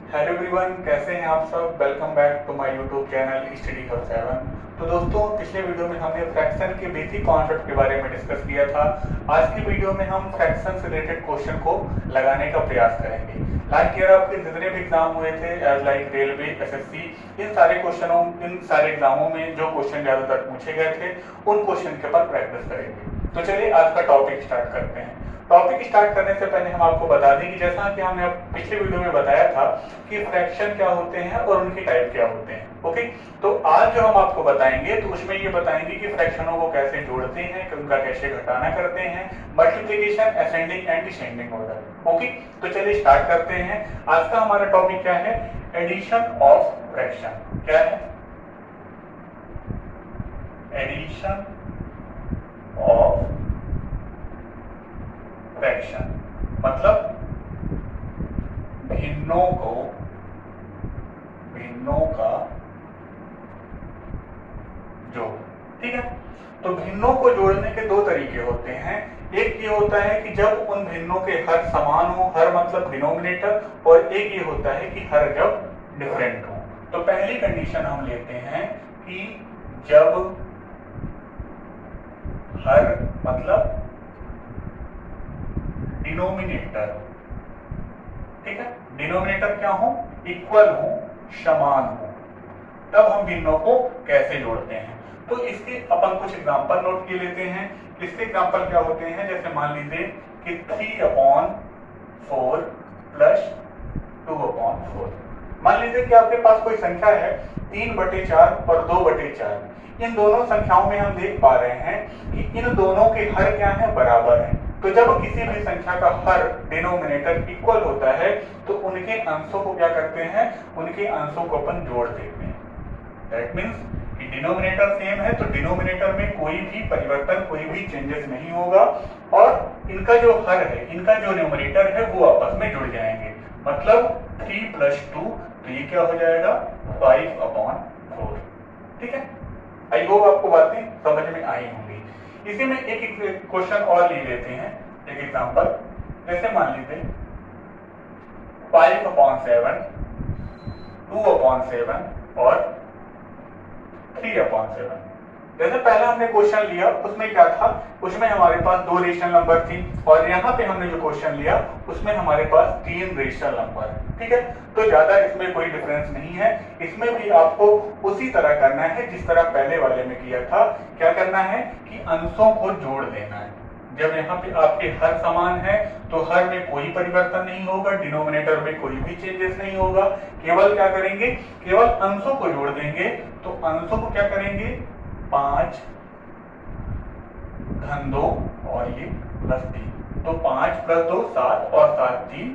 Hello everyone, कैसे हैं आप सब। Welcome back to my YouTube channel study for 7। तो दोस्तों, पिछले वीडियो में हमने फ्रैक्शन के बेसिक कॉन्सेप्ट के बारे में डिस्कस किया था। आज की वीडियो में हम फ्रैक्शन से रिलेटेड क्वेश्चन को लगाने का प्रयास करेंगे। लास्ट ईयर आपके जितने भी एग्जाम हुए थे एज लाइक रेलवे, एसएससी, इन सारे एग्जामों में जो क्वेश्चन ज्यादातर पूछे गए थे उन क्वेश्चन के ऊपर प्रैक्टिस करेंगे। तो चलिए आज का टॉपिक स्टार्ट करते हैं। टॉपिक स्टार्ट करने से पहले हम आपको बता दें कि जैसा कि हमने पिछले वीडियो में बताया था कि फ्रैक्शन क्या होते हैं और उनके टाइप क्या होते हैं। ओके, तो आज जो हम आपको बताएंगे तो उसमें ये बताएंगे कि फ्रैक्शनों को कैसे जोड़ते हैं, उनका कैसे घटाना करते हैं, multiplication, ascending and descending order. Okay, तो चलिए स्टार्ट करते हैं। आज का हमारा टॉपिक क्या है? Addition of fraction. क्या है? एडिशन ऑफ फ्रैक्शन मतलब भिन्नों का जोड़। ठीक है, तो भिन्नों को जोड़ने के दो तरीके होते हैं। एक ये होता है कि जब उन भिन्नों के हर समान हो, हर मतलब डिनोमिनेटर, और एक ये होता है कि हर जब डिफरेंट हो। तो पहली कंडीशन हम लेते हैं कि जब हर मतलब डिनोमिनेटर, ठीक है, डिनोमिनेटर क्या हो? इक्वल हो, समान हो, तब हम भिन्नों को कैसे जोड़ते हैं। तो इसके अपन कुछ एग्जांपल नोट किए लेते हैं। इसके एग्जांपल क्या होते हैं? जैसे मान लीजिए कि 3/4 प्लस 2/4। मान लीजिए कि आपके पास कोई संख्या है 3/4 और 2/4। इन दोनों संख्याओं में हम देख पा रहे हैं कि इन दोनों के हर क्या है? बराबर है। तो जब किसी भी संख्या का हर डिनोमिनेटर इक्वल होता है तो उनके अंशों को क्या करते हैं? उनके अंशों को अपन जोड़ देते हैं। दैट मीन्स कि डिनोमिनेटर सेम है तो डिनोमिनेटर में कोई भी परिवर्तन, कोई भी चेंजेस नहीं होगा, और इनका जो हर है, इनका जो न्यूमरेटर है वो आपस में जुड़ जाएंगे। मतलब 3 + 2, तो ये क्या हो जाएगा? 5/4। ठीक है, आई होप आपको बातें समझ में आई होंगी। इसी में एक क्वेश्चन और ले लेते हैं, एक एग्जांपल। जैसे मान लीजिए 5/7, 2/7 और 3/7। जैसे पहला हमने क्वेश्चन लिया उसमें क्या था? उसमें हमारे पास 2 रेशनल नंबर थी, और यहाँ पे हमने जो क्वेश्चन लिया उसमें हमारे पास 3 रेशनल नंबर है। ठीक है, तो ज्यादा इसमें कोई डिफरेंस नहीं है। इसमें भी आपको उसी तरह करना है जिस तरह पहले वाले में किया था। क्या करना है कि अंशों को जोड़ देना है। जब यहाँ पे आपके हर समान है तो हर में कोई परिवर्तन नहीं होगा, डिनोमिनेटर में कोई भी चेंजेस नहीं होगा। केवल क्या करेंगे? केवल अंशों को जोड़ देंगे। तो अंशों को क्या करेंगे? 5 घन 2 और ये +3। तो 5 + 2 7 और 7 3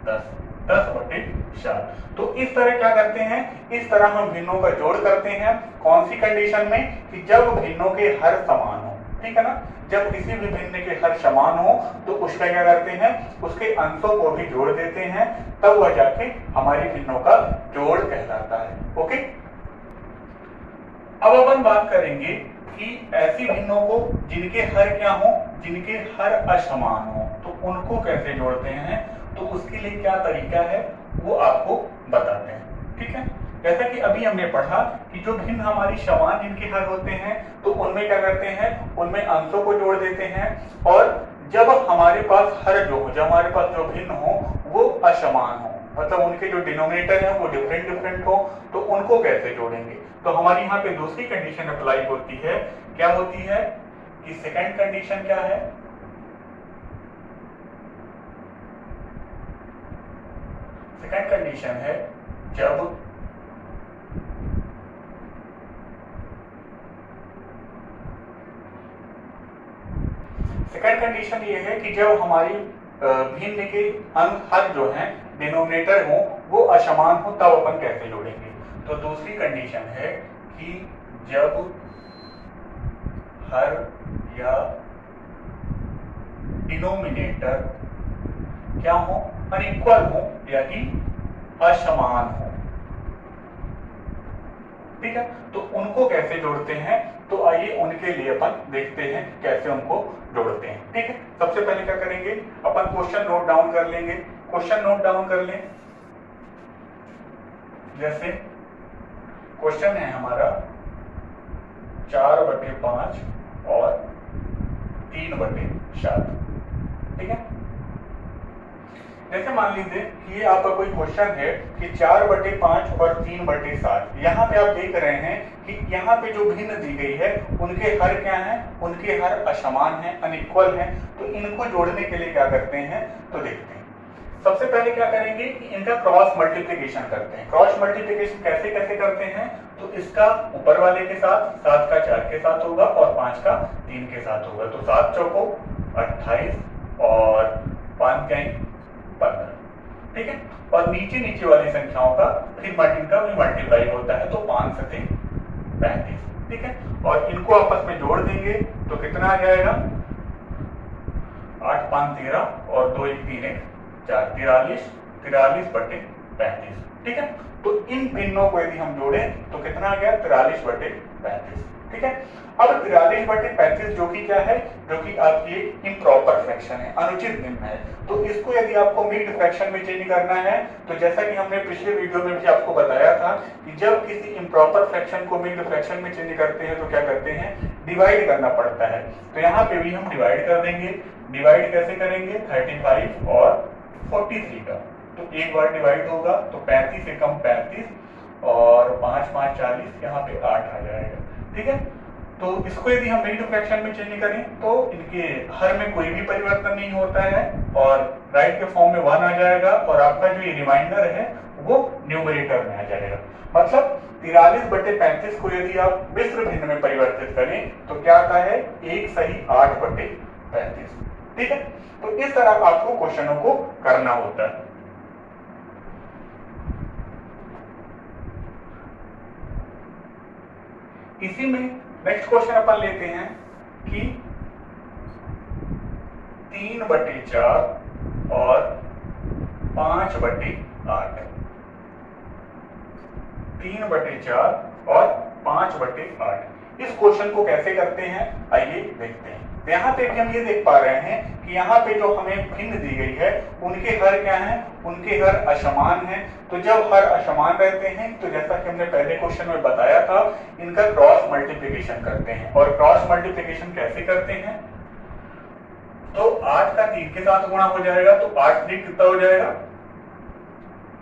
10, 10/4। तो इस तरह क्या करते हैं? इस तरह हम भिन्नों का जोड़ करते हैं। कौन सी कंडीशन में? कि जब भिन्नों के हर समान हो। ठीक है ना, जब किसी भी भिन्न के हर समान हो तो उसका क्या करते हैं? उसके अंशों को भी जोड़ देते हैं, तब वह जाके हमारी भिन्नों का जोड़ कहलाता है। ओके, अब अपन बात करेंगे कि ऐसी भिन्नों को जिनके हर क्या हो? जिनके हर असमान हो, तो उनको कैसे जोड़ते हैं। तो उसके लिए क्या तरीका है वो आपको बताते हैं। ठीक है, जैसा कि अभी हमने पढ़ा कि जो भिन्न हमारी समान जिनके हर होते हैं तो उनमें क्या करते हैं? उनमें अंशों को जोड़ देते हैं। और जब हमारे पास हर जब हमारे पास जो भिन्न हो वो असमान हो, मतलब उनके जो डिनोमिनेटर है वो डिफरेंट हो, तो उनको कैसे जोड़ेंगे। तो हमारी यहाँ पे दूसरी कंडीशन अप्लाई होती है। क्या होती है? कि सेकंड कंडीशन क्या है? सेकंड कंडीशन है जब सेकंड कंडीशन ये है कि जब हमारी भिन्न के अंक हर जो हैं डिनोमिनेटर हो वो असमान हो, तब अपन कैसे जोड़ेंगे। तो दूसरी कंडीशन है कि जब हर या डिनोमिनेटर क्या हो? अनइक्वल हो, यानी असमान हो। ठीक है, तो उनको कैसे जोड़ते हैं? तो आइए उनके लिए अपन देखते हैं कैसे उनको जोड़ते हैं। ठीक है, सबसे पहले क्या करेंगे? अपन क्वेश्चन नोट डाउन कर लेंगे। क्वेश्चन नोट डाउन कर लें। जैसे क्वेश्चन है हमारा 4/5 और 3/7, ठीक है। जैसे मान लीजिए कि ये आपका कोई क्वेश्चन है कि 4/5 और 3/7, यहाँ पे आप देख रहे हैं कि यहाँ पे जो भिन्न दी गई है उनके हर क्या हैं, उनके हर असमान हैं, अनइक्वल हैं। तो इनको जोड़ने के लिए क्या करते हैं, तो देखते हैं। सबसे पहले क्या करेंगे कि इनका क्रॉस मल्टीप्लिकेशन करते हैं। क्रॉस मल्टीप्लिकेशन कैसे कैसे करते हैं, तो इसका ऊपर वाले के साथ 7 का 4 के साथ होगा और 5 का 3 के साथ होगा। तो 7 चौको 28 और 5 क्या 15, ठीक है। और नीचे नीचे वाली संख्याओं का फिर इनका भी मल्टीप्लाई होता है, तो 5 से 35, ठीक है। और इनको आपस में जोड़ देंगे तो कितना आ जाएगा, 8 5 13 और 2 1 3 1 4, 43/35, ठीक है। तो इन भिन्नों को यदि हम जोड़ें तो कितना आ गया, 43/35, ठीक है। अब 43/35 जो कि क्या है, जो कि आपकी इम्प्रॉपर फ्रैक्शन है, अनुचित भिन्न है। तो इसको यदि आपको मिक्स्ड फ्रैक्शन में चेंज करना है, तो जैसा कि हमने पिछले वीडियो में भी आपको बताया था कि जब किसी इम्प्रॉपर फ्रैक्शन को मिक्स्ड फ्रैक्शन में चेंज करते हैं तो क्या करते हैं, डिवाइड करना पड़ता है। तो यहाँ पे भी हम डिवाइड कर देंगे। डिवाइड कैसे करेंगे, 35 और 43 का, तो एक बार डिवाइड होगा तो 35 से कम 35 और 5 5 40, यहाँ पे 8 आ जाएगा, ठीक है। तो इसको यदि हम मिक्स्ड फ्रैक्शन में चेंज करें तो इनके हर में कोई भी परिवर्तन नहीं होता है और राइट के फॉर्म में 1 आ जाएगा और आपका जो ये रिमाइंडर है वो न्यूमरेटर में आ जाएगा। मतलब 43/35 को यदि आप मिश्र भिन्न में परिवर्तित करें तो क्या आता है, 1 सही 8/35, ठीक है। तो इस तरह आपको क्वेश्चनों को करना होता है। इसी में नेक्स्ट क्वेश्चन अपन लेते हैं कि 3/4 और 5/8, 3/4 और 5/8। इस क्वेश्चन को कैसे करते हैं, आइए देखते हैं। यहाँ पे भी हम ये देख पा रहे हैं कि यहाँ पे जो हमें भिन्न दी गई है उनके हर क्या हैं, उनके हर असमान हैं। तो जब हर असमान रहते हैं तो जैसा कि हमने पहले क्वेश्चन में बताया था, इनका क्रॉस मल्टीप्लिकेशन करते हैं। और क्रॉस मल्टीप्लिकेशन कैसे करते हैं, तो 8 का 3 के साथ गुणा हो जाएगा, तो 8 3 कितना हो जाएगा,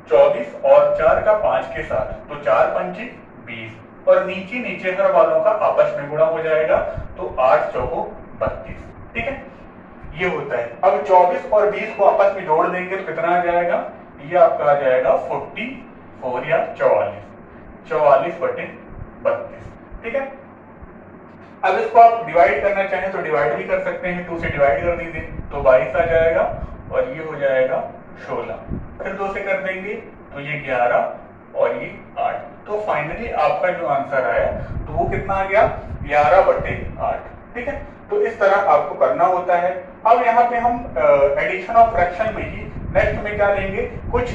24 और 4 का 5 के साथ, तो 4 5 20 और नीचे नीचे हर वालों का आपस में गुणा हो जाएगा, तो 8 चौको 32, ठीक है। ये होता है। अब 24 और 20 को आपस में जोड़ देंगे तो कितना आ जाएगा, ये आपका आ जाएगा 44 या 44/32, ठीक है। अब इसको आप डिवाइड करना चाहें तो डिवाइड भी कर सकते हैं, 2 से डिवाइड कर दीजिए तो 22 आ जाएगा और ये हो जाएगा 16, फिर 2 से कर देंगे तो ये 11 और ये 8। तो फाइनली आपका जो आंसर आया तो वो कितना आ गया, 11/8, ठीक है। तो इस तरह आपको करना होता है। अब यहाँ पे हम एडिशन ऑफ फ्रैक्शन में ही नेक्स्ट में क्या लेंगे, कुछ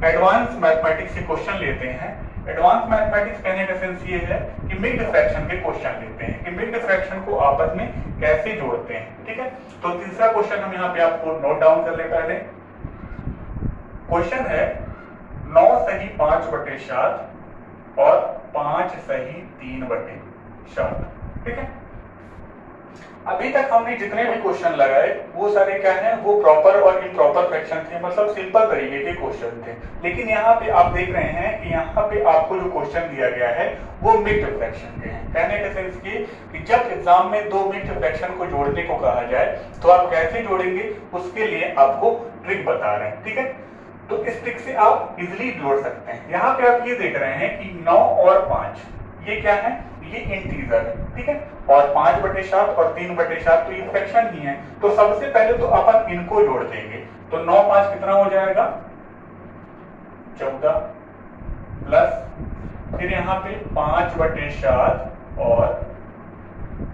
एडवांस मैथमेटिक्स के क्वेश्चन लेते हैं। एडवांस मैथमेटिक्स कहने का सेंस ये है कि मिक्स्ड फ्रैक्शन के क्वेश्चन लेते हैं कि मिक्स्ड फ्रैक्शन को आपस में कैसे जोड़ते हैं, ठीक है। तो तीसरा क्वेश्चन हम यहाँ पे आपको नोट डाउन कर ले। पहले क्वेश्चन है 9 सही 5/7 और 5 सही 3/7, ठीक है। अभी तक हमने जितने भी क्वेश्चन लगाए वो सारे क्या हैं, वो प्रॉपर और इम्प्रॉपर फ्रैक्शन थे, मतलब सिंपल तरीके के क्वेश्चन थे। लेकिन यहाँ पे आप देख रहे हैं कि यहाँ पे आपको जो क्वेश्चन दिया गया है वो मिक्स्ड फ्रैक्शन के हैं। कहने का सेंस ये कि जब एग्जाम में 2 मिक्स्ड फ्रैक्शन को जोड़ने को कहा जाए तो आप कैसे जोड़ेंगे, उसके लिए आपको ट्रिक बता रहे हैं, ठीक है। तो इस ट्रिक से आप इजिली जोड़ सकते हैं। यहाँ पे आप ये देख रहे हैं कि 9 और 5 ये क्या है, ये इंटीजर है, ठीक है। और 5/7 और 3/7 तो ये फ्रैक्शन ही है। तो सबसे पहले तो अपन इनको जोड़ देंगे, तो 9 5 कितना हो जाएगा, 14 प्लस फिर यहाँ पे 5/7 और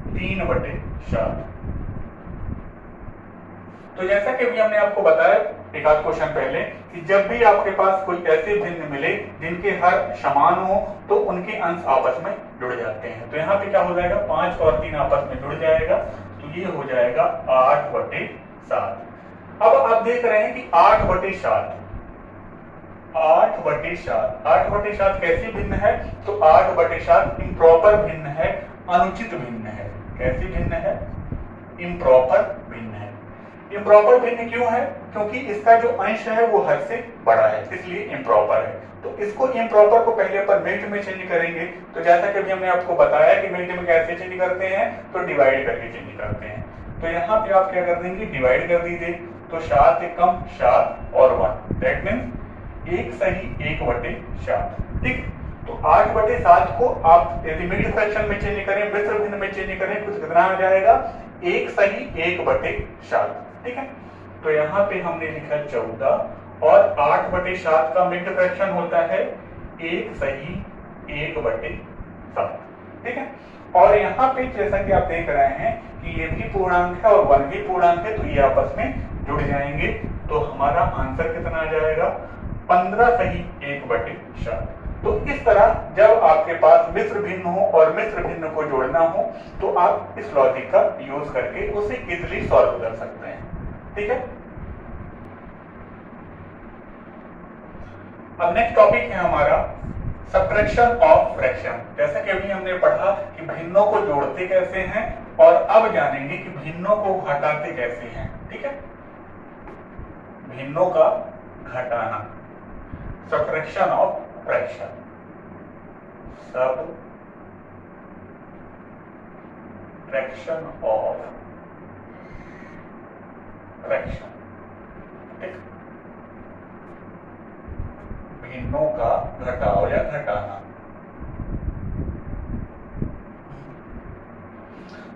3/7। तो जैसा कि अभी हमने आपको बताया एक आध क्वेश्चन पहले कि जब भी आपके पास कोई ऐसे भिन्न मिले जिनके हर समान हो तो उनके अंश आपस में जुड़ जाते हैं। तो यहाँ पे क्या हो जाएगा, 5 और 3 आपस में जुड़ जाएगा, तो ये हो जाएगा 8/7। अब आप देख रहे हैं कि 8/7 8/7। 8/7 कैसी भिन्न है? तो 8/7 इम्प्रॉपर भिन्न है, अनुचित भिन्न है। कैसी भिन्न है? इम्प्रॉपर भिन्न है। इम्प्रॉपर भिन्न क्यों है? क्योंकि इसका जो अंश है वो हर से बड़ा है, इसलिए इम्प्रॉपर है। तो इसको इम्प्रॉपर को पहले अपन मिल्ट में चेंज करेंगे। तो जैसा कि अभी हमने आपको बताया कि मिल्ट में कैसे चेंज करते हैं, तो डिवाइड करके चेंज करते हैं। तो यहाँ पे आप क्या कर देंगे? डिवाइड कर दीजिए। तो 7 एकम 7 और 1, दैट मीन्स 1 सही 1/7। ठीक। तो 8/7 को आप यदि मिड फ्रैक्शन में चेंज करें, मिश्र भिन्न में चेंज करें, कुछ कितना आ जाएगा? 1 सही 1/7। ठीक है। तो यहाँ पे हमने लिखा 14 और 8/7 का मिड फ्रैक्शन होता है 1 सही 1/7। ठीक है। और यहाँ पे जैसा कि आप देख रहे हैं कि ये भी पूर्णांक है और 1 भी पूर्णांक है, तो ये आपस में जुड़ जाएंगे। तो हमारा आंसर कितना आ जाएगा? 15 सही 1/7। तो इस तरह जब आपके पास मिश्र भिन्न हो और मिश्र भिन्न को जोड़ना हो तो आप इस लॉजिक का यूज करके उसे इजीली सॉल्व कर सकते हैं। ठीक है। अब नेक्स्ट टॉपिक है हमारा सबट्रैक्शन ऑफ फ्रैक्शन। जैसा कि अभी हमने पढ़ा कि भिन्नों को जोड़ते कैसे हैं और अब जानेंगे कि भिन्नों को घटाते कैसे हैं। ठीक है। भिन्नों का घटाना, subtraction of fraction. Subtraction of fraction. ठीक। भिन्नों का घटाव या घटाना।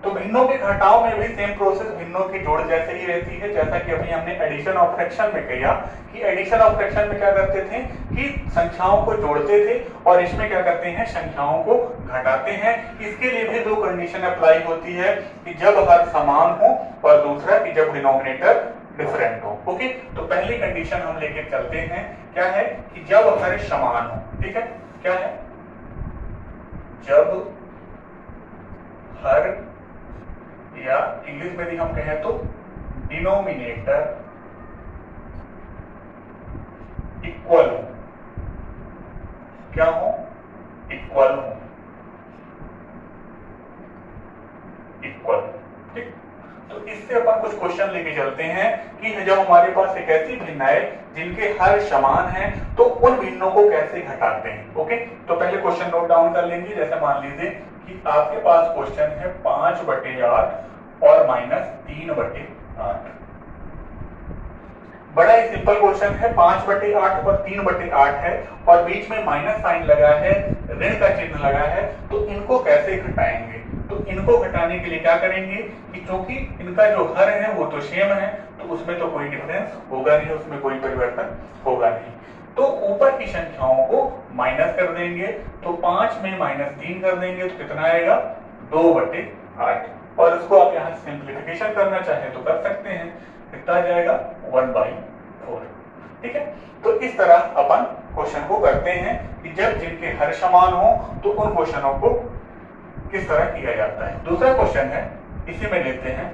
तो भिन्नों के घटाव में भी सेम प्रोसेस भिन्नों की जोड़ जैसे ही रहती है। जैसा कि अभी हमने एडिशन ऑफ फ्रैक्शन में किया कि एडिशन ऑफ फ्रैक्शन में क्या करते थे कि संख्याओं को जोड़ते थे और इसमें क्या करते हैं? संख्याओं को घटाते हैं। इसके लिए भी दो कंडीशन अप्लाई होती है कि जब हर समान हो और दूसरा कि जब डिनोमिनेटर डिफरेंट हो। ओके। तो पहली कंडीशन हम लेके चलते हैं, क्या है? कि जब हर समान हो। ठीक है। क्या है? जब हर, या इंग्लिश में भी हम कहें तो डिनोमिनेटर इक्वल हो। क्या हो? इक्वल हो। इक्वल। ठीक। तो इससे अपन कुछ क्वेश्चन लेके चलते हैं कि जब हमारे पास एक ऐसी भिन्न है जिनके हर समान है तो उन भिन्नों को कैसे घटाते हैं। ओके। तो पहले क्वेश्चन नोट डाउन कर लेंगे। जैसे मान लीजिए कि आपके पास क्वेश्चन है 5/8 और -3/8। बड़ा ही सिंपल क्वेश्चन है। 5/8 और 3/8 है और बीच में माइनस साइन लगा है, ऋण का चिन्ह लगा है। तो इनको कैसे घटाएंगे? तो इनको घटाने के लिए क्या करेंगे कि क्योंकि इनका जो हर है वो तो सेम है तो उसमें तो कोई डिफरेंस होगा नहीं, उसमें कोई परिवर्तन होगा नहीं। तो ऊपर की संख्याओं को माइनस कर देंगे। तो 5 में -3 कर देंगे तो कितना आएगा? 2/8। और इसको आप यहाँ सिंप्लीफिकेशन करना चाहें तो कर सकते हैं। कितना आ जाएगा? 1/4। ठीक है। तो इस तरह अपन क्वेश्चन को करते हैं कि जब जिनके हर समान हो तो उन क्वेश्चनों को किस तरह किया जाता है। दूसरा क्वेश्चन है, इसी में लेते हैं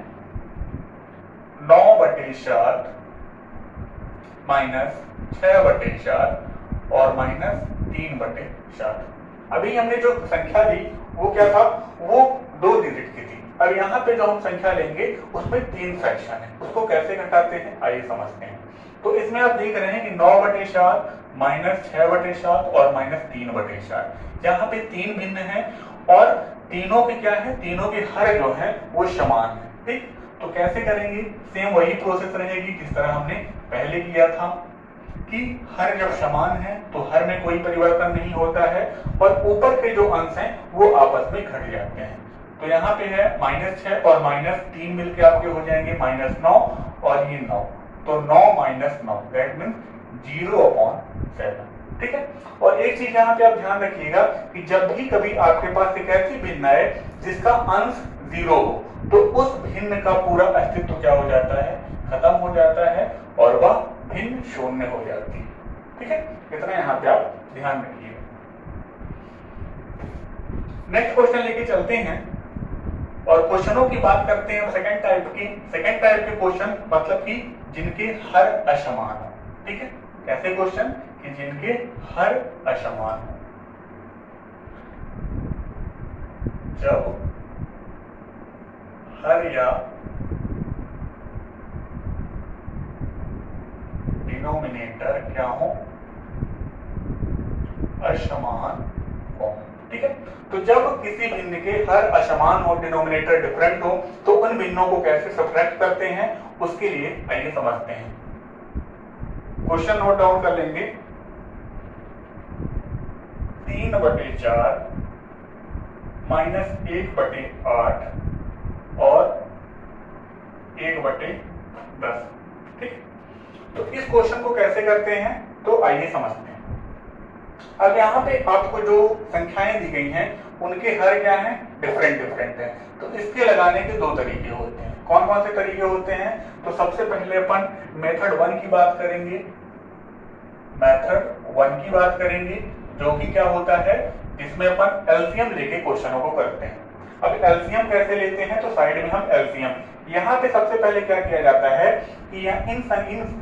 9/7 -6/7 और -3/7। अभी हमने जो संख्या ली वो क्या था? वो 2 डिजिट की थी। अब यहाँ पे जो हम संख्या लेंगे उसमें 3 फ्रैक्शन है, उसको कैसे घटाते हैं आइए समझते हैं। तो इसमें आप देख रहे हैं कि 9/7 -6/7 और -3/7। यहाँ पे 3 भिन्न है और तीनों के क्या है? तीनों के हर जो है वो समान है। ठीक। तो कैसे करेंगे? सेम वही प्रोसेस रहेगी जिस तरह हमने पहले किया था कि हर जब समान है तो हर में कोई परिवर्तन नहीं होता है और ऊपर के जो अंश हैं वो आपस में घट जाते हैं। तो यहाँ पे है -6 और -3 मिलके आपके हो जाएंगे -9 और ये 9। तो 9 - 9 दैट मीन्स 0/7। ठीक है। और एक चीज यहाँ पे आप ध्यान रखिएगा कि जब भी कभी आपके पास एक ऐसी भिन्न है जिसका अंश 0 हो तो उस भिन्न का पूरा अस्तित्व क्या हो जाता है? खत्म हो जाता है और वह भिन्न शून्य हो जाती है। ठीक है। इतना यहाँ पे आप ध्यान रखिएगा। नेक्स्ट क्वेश्चन लेके चलते हैं और क्वेश्चनों की बात करते हैं सेकंड टाइप की। सेकंड टाइप के क्वेश्चन मतलब कि जिनके हर असमान हो। ठीक है। कैसे क्वेश्चन कि जिनके हर असमान हो। जब हर या डिनोमिनेटर क्या हो, असमान हो। ठीक है, तो जब किसी भिन्न के हर असमान हो, डिनोमिनेटर डिफरेंट हो, तो उन भिन्नों को कैसे सब्ट्रैक्ट करते हैं, उसके लिए आइए समझते हैं। क्वेश्चन नोट डाउन कर लेंगे। 3/4 -1/8 और 1/10। ठीक, तो इस क्वेश्चन को कैसे करते हैं, तो आइए समझते हैं। अब यहाँ पे आपको जो संख्याएं दी गई हैं उनके हर क्या हैं, डिफरेंट हैं। तो इसके लगाने के दो तरीके होते हैं। कौन कौन से तरीके होते हैं, तो सबसे पहले अपन मेथड 1 की बात करेंगे। मेथड 1 की बात करेंगे जो कि क्या होता है, जिसमें अपन एलसीएम लेके क्वेश्चनों को करते हैं। अब एलसीएम कैसे लेते हैं, तो साइड में हम एलसीएम, यहाँ पे सबसे पहले क्या किया जाता है कि इन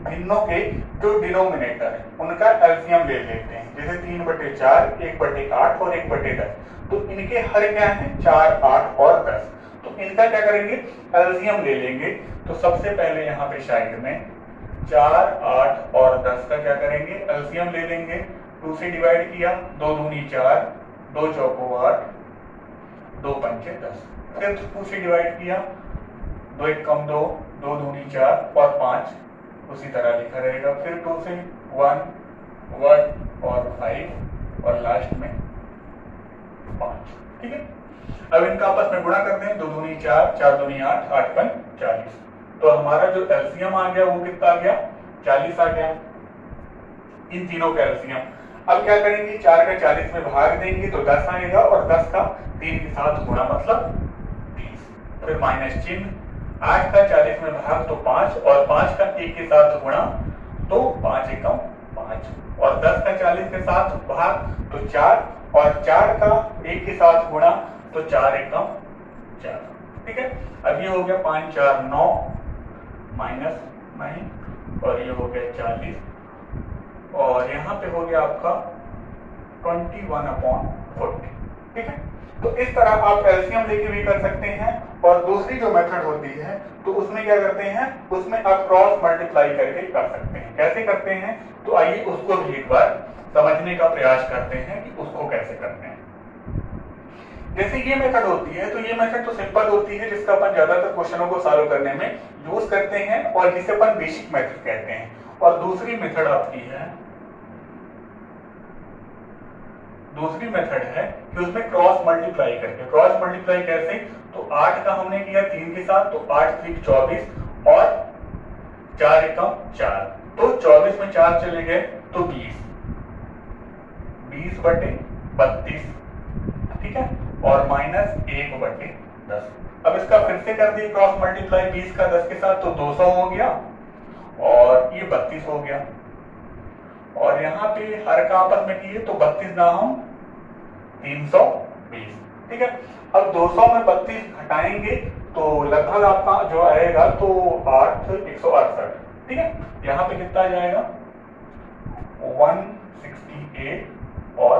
भिन्नों के जो डिनोमिनेटर है उनका एलसीएम ले लेते हैं। जैसे 3/4, 1/8 और 1/10, तो इनके हर क्या है, 4, 8 और 10। तो इनका क्या करेंगे, एलसीएम ले लेंगे। तो सबसे पहले यहाँ पे साइड में 4, 8 और 10 का क्या करेंगे, एलसीएम ले लेंगे। 2 से डिवाइड किया, 2 दूनी 4, 2 चौको 8, 2 पंचे 10। फिर 2 से डिवाइड किया, 2 1 कम 2, 2 दूनी 4 और 5 उसी तरह लिखा रहेगा। फिर 2 से 1 1 और 5 और लास्ट में 5। ठीक है, अब इनका आपस में गुणा करते हैं। 2 दूनी 4, 4 दूनी 8, 8 पंच 40। तो हमारा जो एलसीएम आ गया वो कितना आ गया, 40 आ गया, इन तीनों का एलसीएम। अब क्या करेंगे, 4 का 40 में भाग देंगे तो 10 आएगा और 10 का 3 के साथ गुणा मतलब 30। फिर माइनस चिन्ह, 8 का 40 में भाग तो 5 और 5 का 1 के साथ गुणा तो 5 एकम 5 और 10 का 40 के साथ भाग तो 4 और 4 का 1 के साथ गुणा तो 4 एकम 4। ठीक है, अब ये हो गया 5 4 9 माइनस 9 और ये हो गया 40 और यहाँ पे हो गया आपका 21/40। ठीक है, तो इस तरह आप एलसीएम लेके भी कर सकते हैं। और दूसरी जो मेथड होती है तो उसमें क्या करते हैं, उसमें आप क्रॉस मल्टीप्लाई करके कर सकते हैं। कैसे करते हैं, तो आइए उसको भी एक बार समझने का प्रयास करते हैं कि उसको कैसे करते हैं। जैसे ये मेथड होती है, तो ये मेथड तो सिंपल होती है, जिसका अपन ज्यादातर क्वेश्चनों को सॉल्व करने में यूज करते हैं और जिसे अपन बेसिक मेथड कहते हैं। और दूसरी मेथड आपकी है, दूसरी मेथड है कि उसमें क्रॉस मल्टीप्लाई करके। क्रॉस मल्टीप्लाई कैसे, तो 8 का हमने किया 3 के साथ, तो 8 3 24 और 4 एकम 4, तो 24 में 4 चले गए तो 20, 20/32। ठीक है, और माइनस 1/10। अब इसका फिर से कर दिए क्रॉस मल्टीप्लाई 20 का 10 के साथ, तो 200 हो गया और ये 32 हो गया। और यहाँ पे हर का आपस में किए तो 32 ना हम 320। ठीक है, अब 200 में 32 घटाएंगे तो लगभग आपका जो आएगा तो 168। ठीक है, यहाँ पे कितना आ जाएगा 168 और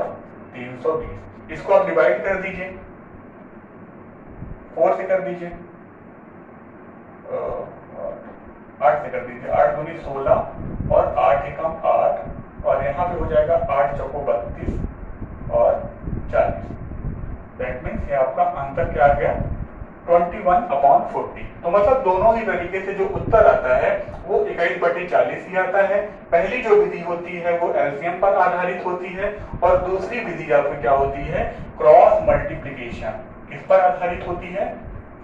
320। इसको आप डिवाइड कर दीजिए, 4 से कर दीजिए, 8 से कर दीजिए, 8 दूनी 16 और 8 एकम 8 और यहाँ पे हो जाएगा 8 चौको 32 और 40। दैट मीन्स ये आपका आंसर क्या आ गया 21/40। तो मतलब दोनों ही तरीके से जो उत्तर आता है वो 21/40 ही आता है। पहली जो विधि होती है वो एलसीएम पर आधारित होती है और दूसरी विधि आपकी क्या होती है, क्रॉस मल्टीप्लिकेशन। किस पर आधारित होती है,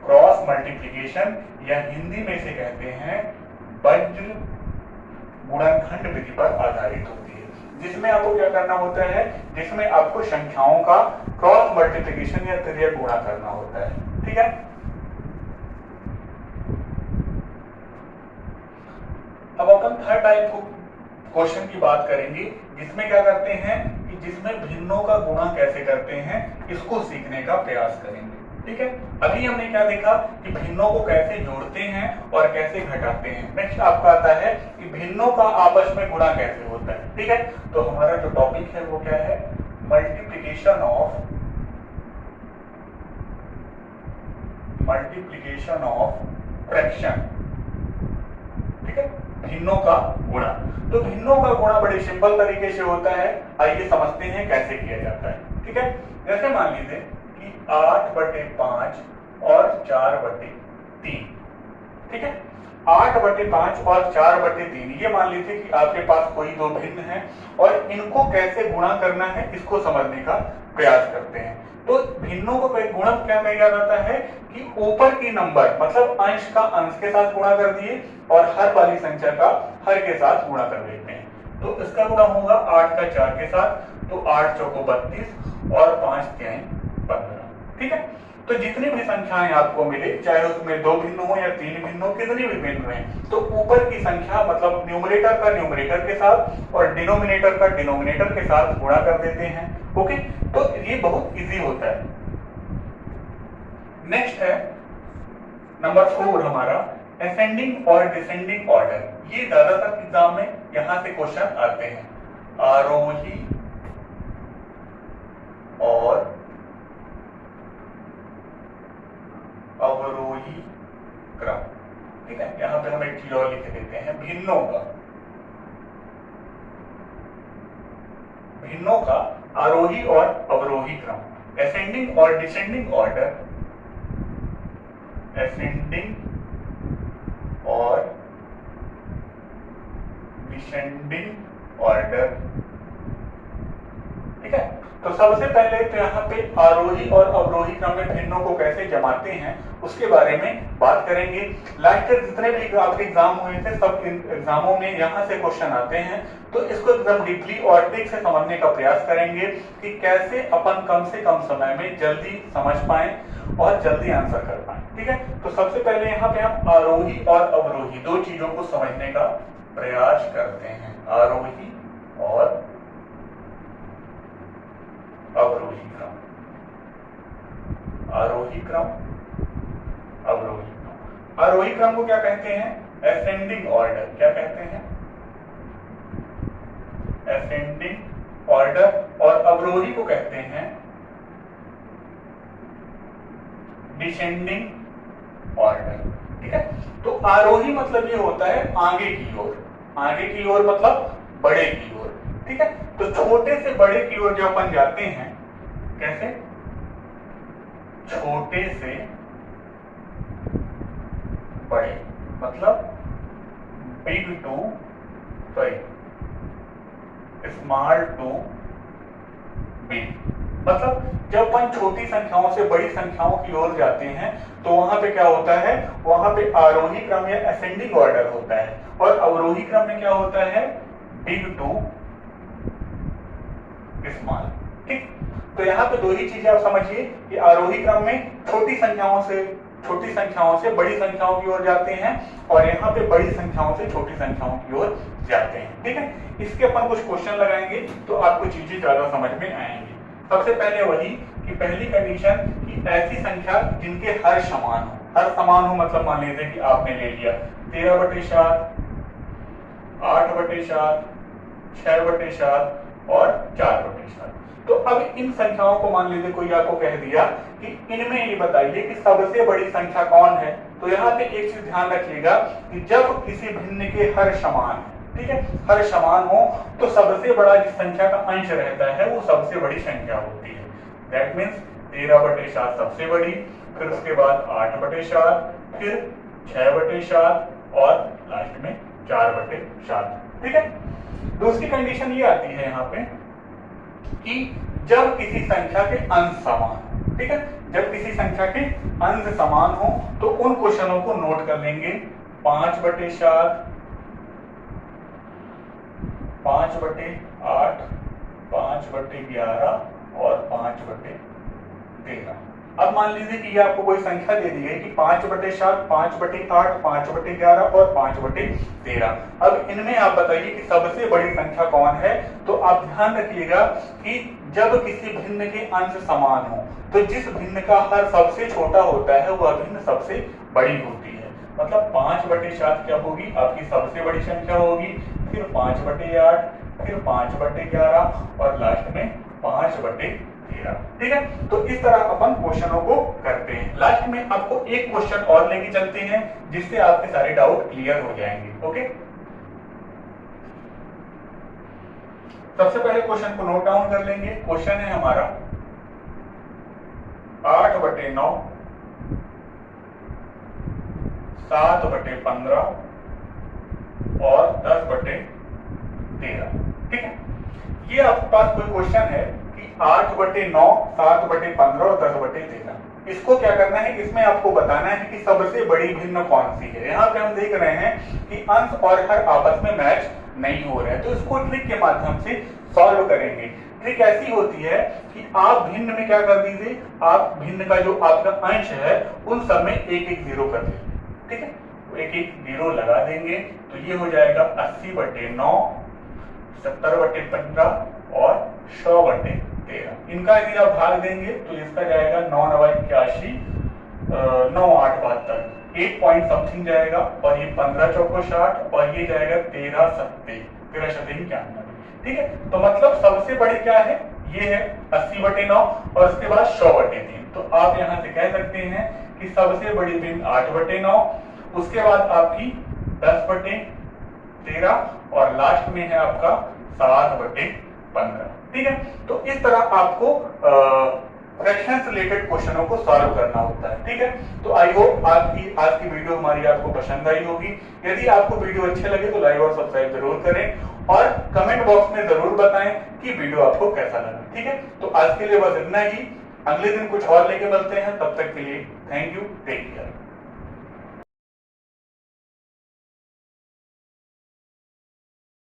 क्रॉस मल्टीप्लिकेशन, या हिंदी में से कहते हैं वज्र गुणनखंड विधि पर आधारित होती है, जिसमें आपको क्या करना होता है, जिसमें आपको संख्याओं का क्रॉस मल्टीप्लिकेशन या तिर्यक गुणा करना होता है। ठीक है, अब अपन थर्ड टाइप को क्वेश्चन की बात करेंगे, जिसमें क्या करते हैं कि जिसमें भिन्नों का गुणा कैसे करते हैं इसको सीखने का प्रयास करेंगे। ठीक है। अभी हमने क्या देखा कि भिन्नों को कैसे जोड़ते हैं और कैसे घटाते हैं। नेक्स्ट आपका आता है कि भिन्नों का आपस में गुणा कैसे होता है। ठीक है, तो हमारा जो टॉपिक है वो क्या है, मल्टीप्लिकेशन ऑफ फ्रैक्शन। ठीक है, भिन्नों का गुणा। तो भिन्नों का गुणा बड़े सिंपल तरीके से होता है, आइए समझते हैं कैसे किया जाता है। ठीक है, जैसे मान लीजिए कि 8/5 और 4/3। ठीक है, 8/5 और 4/3 ये मान लीजिए कि आपके पास कोई दो भिन्न है और इनको कैसे गुणा करना है इसको समझने का प्रयास करते हैं। तो भिन्नों को गुणा क्या कहा जाता है कि ऊपर की नंबर मतलब अंश का अंश के साथ गुणा कर दिए और हर वाली संख्या का हर के साथ गुणा कर देते हैं। तो इसका गुणा होगा 8 का 4 के साथ, तो 8 चौको 32 और 5 तिहाई 15। ठीक है, तो जितनी भी संख्याएं आपको मिले, चाहे उसमें दो भिन्न हो या तीन भिन्न हो, कितनी भी भिन्न रहे, तो ऊपर की संख्या मतलब न्यूमरेटर का न्यूमरेटर के साथ और डिनोमिनेटर का डिनोमिनेटर के साथ गुणा कर देते हैं। ओके, तो ये बहुत इजी होता है। नेक्स्ट है नंबर 4 हमारा असेंडिंग और डिसेंडिंग ऑर्डर। ये ज्यादातर एग्जाम में यहां से क्वेश्चन आते हैं, आरोही और अवरोही क्रम। ठीक है, यहां पे हम एक चीज और लिख देते हैं, भिन्नों का आरोही और अवरोही क्रम। असेंडिंग और डिसेंडिंग ऑर्डर, असेंडिंग और डिसेंडिंग ऑर्डर। ठीक है, तो सबसे पहले तो यहाँ पे आरोही और अवरोही क्रम में भिन्नों को कैसे जमाते हैं उसके बारे में बात करेंगे। लास्ट के जितने भी आपके एग्जाम हुए थे सब एग्जामों में यहाँ से क्वेश्चन आते हैं, तो इसको एकदम डीपली और ठीक से समझने का प्रयास करेंगे कि कैसे अपन कम से कम समय में जल्दी समझ पाए और जल्दी आंसर कर पाए। ठीक है, तो सबसे पहले यहाँ पे हम आरोही और अवरोही दो चीजों को समझने का प्रयास करते हैं, आरोही और अवरोही क्रम, आरोही क्रम, अवरोही क्रम। आरोही क्रम को क्या कहते हैं, असेंडिंग ऑर्डर। क्या कहते हैं, असेंडिंग ऑर्डर। और अवरोही को कहते हैं डिसेंडिंग ऑर्डर। ठीक है, तो आरोही मतलब ये होता है आगे की ओर, आगे की ओर मतलब बड़े की ओर। ठीक है, तो छोटे से बड़े की ओर जब अपन जाते हैं, कैसे, छोटे से बड़े मतलब big to small to big. मतलब जब अपन छोटी संख्याओं से बड़ी संख्याओं की ओर जाते हैं तो वहां पे क्या होता है, वहां पे आरोही क्रम या असेंडिंग ऑर्डर होता है और अवरोही क्रम में क्या होता है, बिग टू स्मॉल। ठीक, तो यहाँ पे दो ही चीजें आप समझिए कि आरोही क्रम में छोटी संख्याओं से बड़ी संख्याओं की ओर जाते हैं और यहाँ पे बड़ी संख्याओं से छोटी संख्याओं की ओर जाते हैं। ठीक है, इसके अपन कुछ क्वेश्चन लगाएंगे तो आपको चीजें ज्यादा समझ में आएंगी। सबसे पहले वही कि पहली कंडीशन कि ऐसी संख्या जिनके हर समान हो, हर समान हो मतलब मान लीजिए कि आपने ले लिया 13/7, 8/7, 6/7 और 4/7। तो अब इन संख्याओं को मान लीजिए कोई आपको कह दिया कि इनमें ये बताइए कि सबसे बड़ी संख्या कौन है। तो यहाँ पे एक चीज ध्यान रखिएगा कि जब किसी भिन्न के हर समान, ठीक है, हर समान हो तो सबसे बड़ा जिस संख्या का अंश रहता है वो सबसे बड़ी संख्या होती है। दैट मीन्स 13/7 सबसे बड़ी, फिर उसके बाद 8/7, फिर 6/7 और लास्ट में 4/7। ठीक है, दूसरी कंडीशन ये आती है यहाँ पे कि जब किसी संख्या के अंश समान, ठीक है, जब किसी संख्या के अंश समान हो तो उन क्वेश्चनों को नोट कर लेंगे, 5/7, 5/8, 5/11 और 5/13। अब मान लीजिए कि ये आपको कोई संख्या दे दी गई कि 5/7, 5/8, 5/11 और 5/13। अब इनमें आप बताइए कि सबसे बड़ी संख्या कौन है। तो आप ध्यान रखिएगा कि जब किसी भिन्न के अंश समान हो तो जिस भिन्न का हर सबसे छोटा होता है वह भिन्न सबसे बड़ी होती है। मतलब 5/7 क्या होगी, आपकी सबसे बड़ी संख्या होगी, फिर 5/8, फिर 5/11 और लास्ट में 5/13। ठीक है, तो इस तरह अपन क्वेश्चनों को करते हैं। लास्ट में आपको एक क्वेश्चन और लेके चलते हैं जिससे आपके सारे डाउट क्लियर हो जाएंगे। ओके, सबसे पहले क्वेश्चन को नोट डाउन कर लेंगे। क्वेश्चन है हमारा 8/9, 7/15 और 10/13। ठीक है, ये आपके पास कोई क्वेश्चन है कि 8/9, 7/15 और 10/13। इसको क्या करना है, इसमें आपको बताना है कि सबसे बड़ी भिन्न कौन सी है। यहाँ पे हम देख रहे हैं कि अंश और हर आपस में मैच नहीं हो रहे हैं, तो इसको ट्रिक के माध्यम से सॉल्व करेंगे। ट्रिक ऐसी होती है कि आप भिन्न में क्या कर दीजिए, आप भिन्न का जो आपका अंश है उन सब में एक एक जीरो कर दीजिए। ठीक है, तो एक एक जीरो लगा देंगे तो ये हो जाएगा 80/9, 70/15 और 100/13। इनका यदि आप भाग देंगे तो इसका जाएगा 9×9=81, 9×8=72, 8 पॉइंट समथिंग जाएगा। और ये 15 चौको 60 और ये जाएगा 13×7=91। ठीक है, तो मतलब सबसे बड़ी क्या है, ये है 80/9 और उसके बाद 100/3। तो आप यहां से कह सकते हैं कि सबसे बड़ी भिन्न 8/9, उसके बाद आपकी 10/13 और लास्ट में है आपका 7/15। ठीक है, तो इस तरह आपको फ्रैक्शन रिलेटेड क्वेश्चनों को सॉल्व करना होता है। ठीक है, तो आई होप आज की वीडियो हमारी आपको पसंद आई होगी। यदि आपको वीडियो अच्छे लगे तो लाइक और सब्सक्राइब जरूर करें और कमेंट बॉक्स में जरूर बताएं कि वीडियो आपको कैसा लगा। ठीक है, तो आज के लिए बस इतना ही। अगले दिन कुछ और लेके मिलते हैं, तब तक के लिए थैंक यू, टेक केयर।